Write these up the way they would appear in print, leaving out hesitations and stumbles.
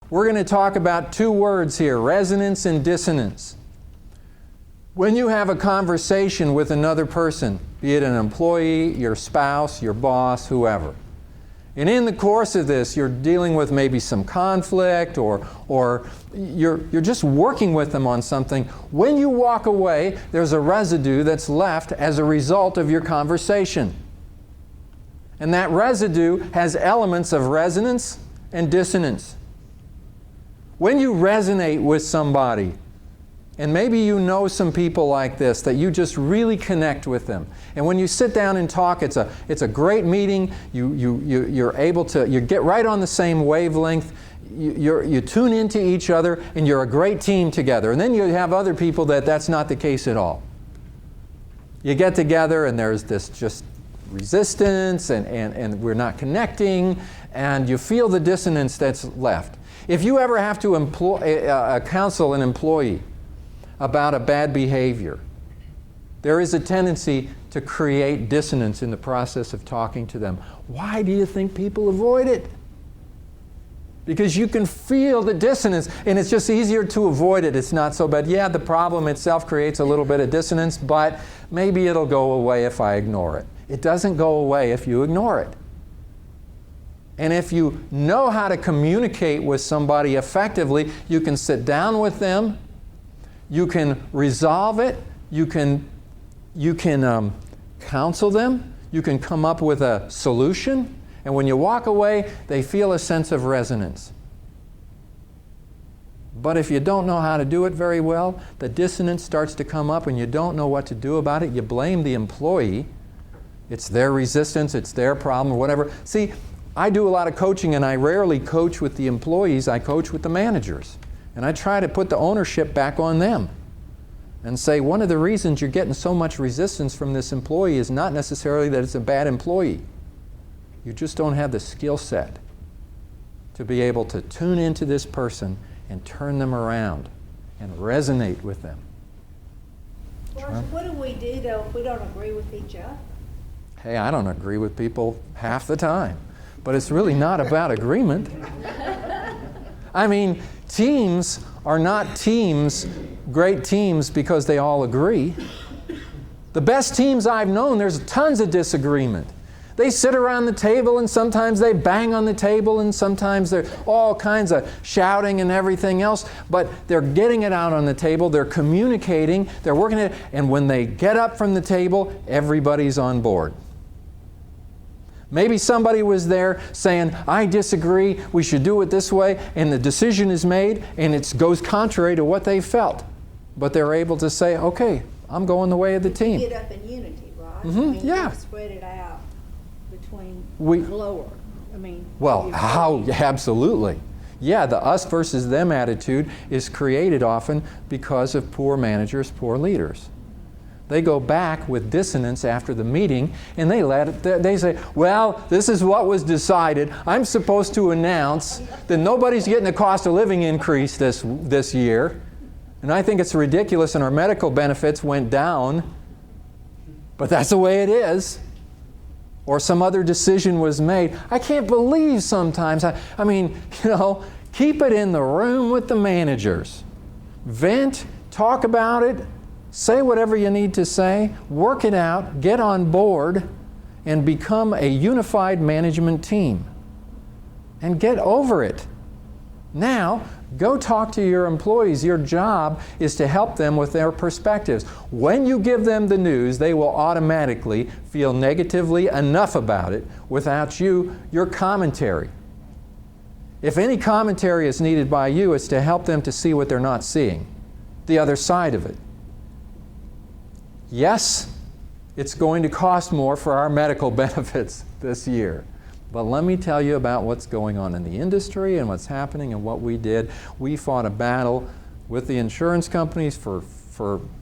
We're going to talk about two words here, resonance and dissonance. When you have a conversation with another person, be it an employee, your spouse, your boss, whoever, and in the course of this, you're dealing with maybe some conflict or you're just working with them on something. When you walk away, there's a residue that's left as a result of your conversation. And that residue has elements of resonance and dissonance. When you resonate with somebody, and maybe you know some people like this, that you just really connect with them. And when you sit down and talk, it's a great meeting. You're able to, you get right on the same wavelength. You tune into each other, and you're a great team together. And then you have other people that's not the case at all. You get together, and there's this just resistance, and we're not connecting, and you feel the dissonance that's left. If you ever have to counsel an employee about a bad behavior, there is a tendency to create dissonance in the process of talking to them. Why do you think people avoid it? Because you can feel the dissonance, and it's just easier to avoid it. It's not so bad. Yeah, the problem itself creates a little bit of dissonance, but maybe it'll go away if I ignore it. It doesn't go away if you ignore it. And if you know how to communicate with somebody effectively, you can sit down with them, you can resolve it, you can counsel them, you can come up with a solution, and when you walk away, they feel a sense of resonance. But if you don't know how to do it very well, the dissonance starts to come up and you don't know what to do about it. You blame the employee. It's their resistance, it's their problem, or whatever. See, I do a lot of coaching, and I rarely coach with the employees, I coach with the managers. And I try to put the ownership back on them and say, one of the reasons you're getting so much resistance from this employee is not necessarily that it's a bad employee. You just don't have the skill set to be able to tune into this person and turn them around and resonate with them. Well, what do we do, though, if we don't agree with each other? Hey, I don't agree with people half the time. But it's really not about agreement. I mean, teams are not great teams because they all agree. The best teams I've known, there's tons of disagreement. They sit around the table, and sometimes they bang on the table, and sometimes there's all kinds of shouting and everything else, but they're getting it out on the table, they're communicating, they're working it, and when they get up from the table, everybody's on board. Maybe somebody was there saying, I disagree, we should do it this way, and the decision is made, and it goes contrary to what they felt. But they're able to say, okay, I'm going the way of the team. Get up in unity, right? Mm-hmm. I mean, Yeah. Spread it out between lower. I mean. Well, how? Absolutely. Yeah, the us versus them attitude is created often because of poor managers, poor leaders. They go back with dissonance after the meeting, and they say, well, this is what was decided. I'm supposed to announce that nobody's getting a cost of living increase this year, and I think it's ridiculous, and our medical benefits went down, but that's the way it is. Or some other decision was made. I can't believe sometimes, I mean, keep it in the room with the managers. Vent, talk about it, say whatever you need to say, work it out, get on board, and become a unified management team. And get over it. Now, go talk to your employees. Your job is to help them with their perspectives. When you give them the news, they will automatically feel negatively enough about it without your commentary. If any commentary is needed by you, it's to help them to see what they're not seeing, the other side of it. Yes, it's going to cost more for our medical benefits this year. But let me tell you about what's going on in the industry and what's happening and what we did. We fought a battle with the insurance companies for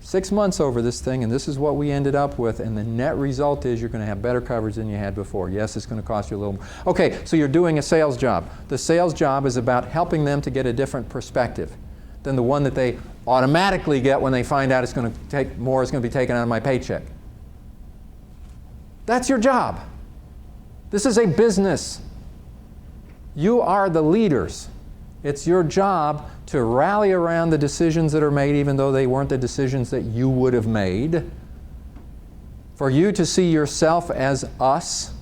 6 months over this thing, and this is what we ended up with. And the net result is you're going to have better coverage than you had before. Yes, it's going to cost you a little more. Okay, so you're doing a sales job. The sales job is about helping them to get a different perspective than the one that they automatically get when they find out it's going to take more is going to be taken out of my paycheck. That's your job. This is a business. You are the leaders. It's your job to rally around the decisions that are made, even though they weren't the decisions that you would have made. For you to see yourself as us.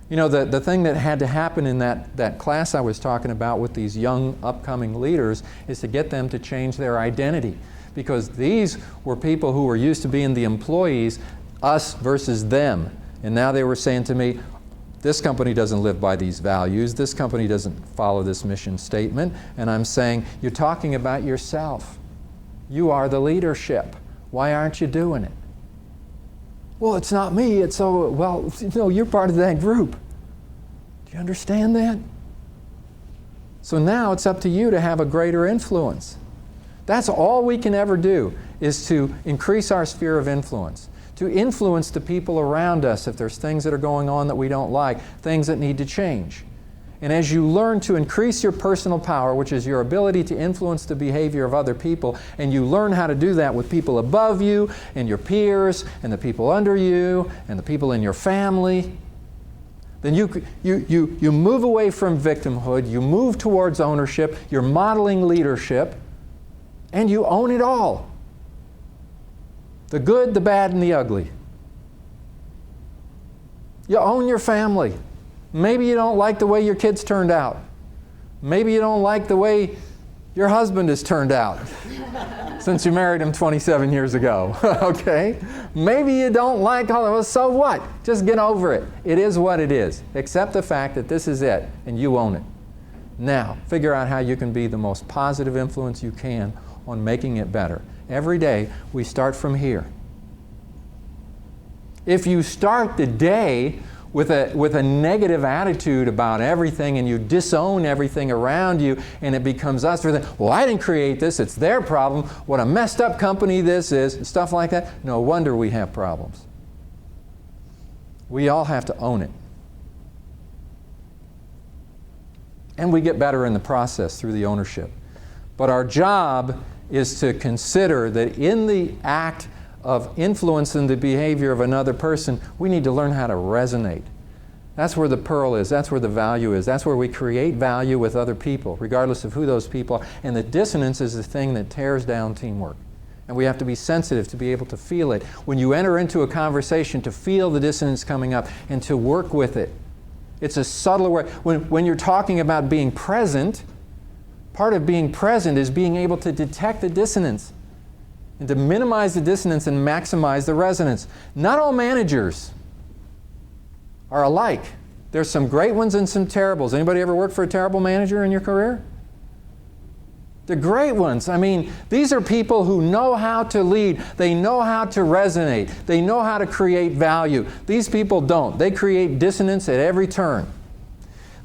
You know, the thing that had to happen in that class I was talking about with these young upcoming leaders is to get them to change their identity. Because these were people who were used to being the employees, us versus them. And now they were saying to me, this company doesn't live by these values. This company doesn't follow this mission statement. And I'm saying, you're talking about yourself. You are the leadership. Why aren't you doing it? Well, it's not me. It's so, well, no, you're part of that group. Do you understand that? So now it's up to you to have a greater influence. That's all we can ever do, is to increase our sphere of influence. To influence the people around us if there's things that are going on that we don't like, things that need to change. And as you learn to increase your personal power, which is your ability to influence the behavior of other people, and you learn how to do that with people above you, and your peers, and the people under you, and the people in your family, then you move away from victimhood, you move towards ownership, you're modeling leadership, and you own it all. The good, the bad, and the ugly. You own your family. Maybe you don't like the way your kids turned out. Maybe you don't like the way your husband has turned out since you married him 27 years ago. Okay? Maybe you don't like all of it. So what? Just get over it. It is what it is. Accept the fact that this is it, and you own it. Now, figure out how you can be the most positive influence you can on making it better. Every day, we start from here. If you start the day with a negative attitude about everything and you disown everything around you and it becomes us, well, I didn't create this, it's their problem, what a messed up company this is, and stuff like that, no wonder we have problems. We all have to own it. And we get better in the process through the ownership. But our job is to consider that in the act of influencing the behavior of another person, we need to learn how to resonate. That's where the pearl is. That's where the value is. That's where we create value with other people, regardless of who those people are. And the dissonance is the thing that tears down teamwork. And we have to be sensitive to be able to feel it. When you enter into a conversation, to feel the dissonance coming up and to work with it. It's a subtle way. When you're talking about being present, part of being present is being able to detect the dissonance and to minimize the dissonance and maximize the resonance. Not all managers are alike. There's some great ones and some terribles. Anybody ever worked for a terrible manager in your career? The great ones. I mean, these are people who know how to lead. They know how to resonate. They know how to create value. These people don't. They create dissonance at every turn.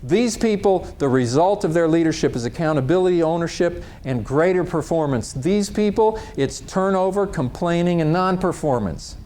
These people, the result of their leadership is accountability, ownership, and greater performance. These people, it's turnover, complaining, and non-performance.